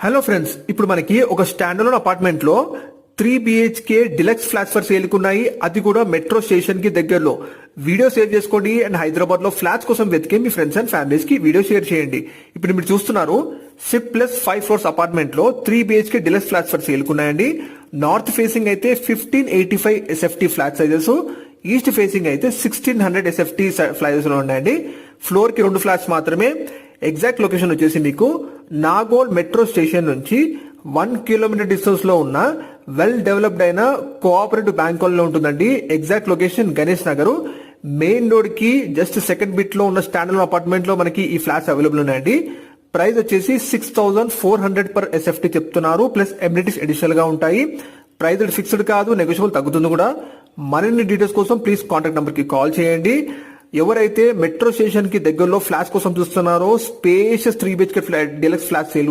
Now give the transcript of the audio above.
Hello friends, ఇప్పుడు మనకి ఒక స్టాండర్డ్ అపార్ట్మెంట్ లో 3 BHK deluxe flats for sale ఉన్నాయి. అది కూడా మెట్రో స్టేషన్ కి దగ్గరలో. వీడియో సేవ్ చేసుకోండి అండ్ హైదరాబాద్ లో ఫ్లాట్స్ కోసం వెతికే మీ ఫ్రెండ్స్ అండ్ ఫ్యామిలీస్ కి వీడియో షేర్ చేయండి. ఇప్పుడు మీరు చూస్తున్నారు సిప్ ప్లస్ 5 ఫ్లోర్స్ అపార్ట్మెంట్ లో 3 BHK deluxe flats for sale ఉన్నాయండి. నార్త్ ఫేసింగ్ అయితే 1585 SFT flat sizes, east facing అయితే 1600 SFT ఫ్లాట్స్ లో ఉన్నాయండి. ఫ్లోర్ కి 2 ఫ్లాట్స్ మాత్రమే. ఎగ్జాక్ట్ లొకేషన్ వచ్చేసి మీకు నాగోల్ మెట్రో స్టేషన్ నుంచి 1 కిలోమీటర్ డిస్టెన్స్ లో ఉన్న వెల్ డెవలప్డ్ అయిన కోఆపరేటివ్ బ్యాంక్ కాలనీలో ఉంటుందండి. Exact location Ganesh Nagar. Main road కి జస్ట్ సెకండ్ బిట్ లో ఉన్న స్టాండర్డ్ అపార్ట్మెంట్ లో మనకి ఈ ఫ్లాట్స్ అవైలబుల్ ఉన్నాయండి. ప్రైస్ వచ్చేసి 6400 per SFT చెప్తున్నారు. ప్లస్ ఎమ్యూనిటీస్ అడిషనల్ గా ఉంటాయి. ప్రైస్ ఫిక్స్డ్ కాదు, నెగోషియబుల్ తగ్గుతుంది కూడా. మరిన్ని డీటెయిల్స్ కోసం ప్లీజ్ కాంటాక్ట్ నంబర్ కి కాల్ చేయండి. ఎవరైతే మెట్రో స్టేషన్ కి దగ్గరలో ఫ్లాట్స్ కోసం చూస్తున్నారో spacious 3 BHK deluxe flats sale ఉన్నాయి.